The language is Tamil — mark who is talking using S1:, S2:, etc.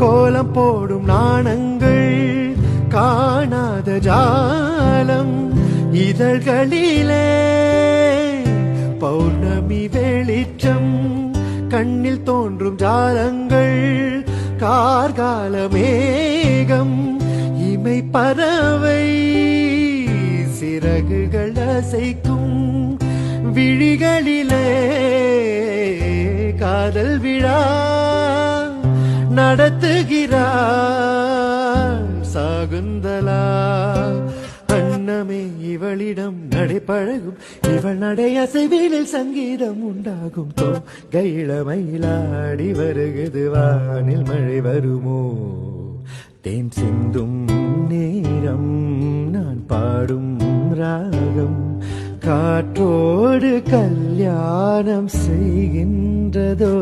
S1: கோலம் போடும் நாணங்கள் காணாத ஜாலம் இதழ்களிலே பௌர்ணமி வெளிச்சம் கண்ணில் தோன்றும் ஜாலங்கள் கார்கால மேகம் இமை பறவை சிறகுகள் அசைக்கும் விழிகளிலே காதல் விழா நடத்துகிறார் சாகுந்தலா. அன்னமே இவளிடம் நடைபழகும் இவள் நடை அசைவிலில் சங்கீதம் உண்டாகும். கையிளமயிலாடி வருகுது வானில் மழை வருமோ? தேன் சிந்தும் நேரம் நான் பாடும் ராகம் காற்றோடு கல்யாணம் செய்கின்றதோ?